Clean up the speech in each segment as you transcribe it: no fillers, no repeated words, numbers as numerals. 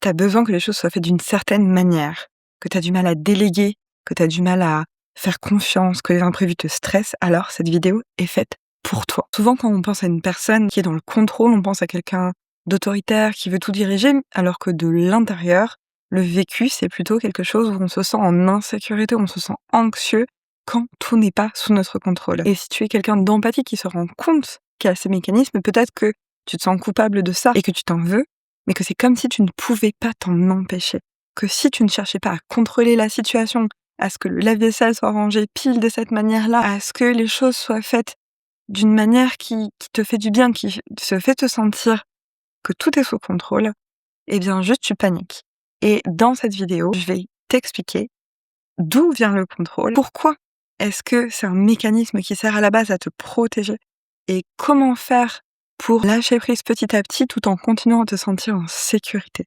tu as besoin que les choses soient faites d'une certaine manière, que tu as du mal à déléguer, que tu as du mal à faire confiance, que les imprévus te stressent, alors cette vidéo est faite pour toi. Souvent, quand on pense à une personne qui est dans le contrôle, on pense à quelqu'un d'autoritaire qui veut tout diriger, alors que de l'intérieur, le vécu, c'est plutôt quelque chose où on se sent en insécurité, on se sent anxieux quand tout n'est pas sous notre contrôle. Et si tu es quelqu'un d'empathique qui se rend compte qu'il y a ces mécanismes, peut-être que tu te sens coupable de ça et que tu t'en veux, mais que c'est comme si tu ne pouvais pas t'en empêcher. Que si tu ne cherchais pas à contrôler la situation, à ce que le lave-vaisselle soit rangé pile de cette manière-là, à ce que les choses soient faites d'une manière qui te fait du bien, qui se fait te sentir que tout est sous contrôle, eh bien juste tu paniques. Et dans cette vidéo, je vais t'expliquer d'où vient le contrôle, pourquoi est-ce que c'est un mécanisme qui sert à la base à te protéger, et comment faire pour lâcher prise petit à petit tout en continuant à te sentir en sécurité.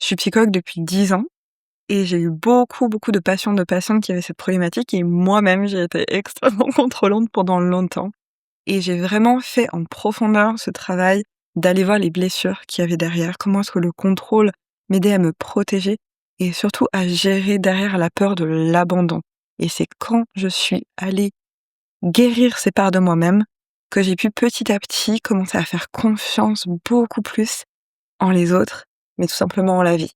Je suis psychologue depuis 10 ans et j'ai eu beaucoup de patientes qui avaient cette problématique, et moi-même j'ai été extrêmement contrôlante pendant longtemps. Et j'ai vraiment fait en profondeur ce travail d'aller voir les blessures qu'il y avait derrière, comment est-ce que le contrôle m'aidait à me protéger et surtout à gérer derrière la peur de l'abandon. Et c'est quand je suis allée guérir ces parts de moi-même que j'ai pu petit à petit commencer à faire confiance beaucoup plus en les autres, mais tout simplement en la vie.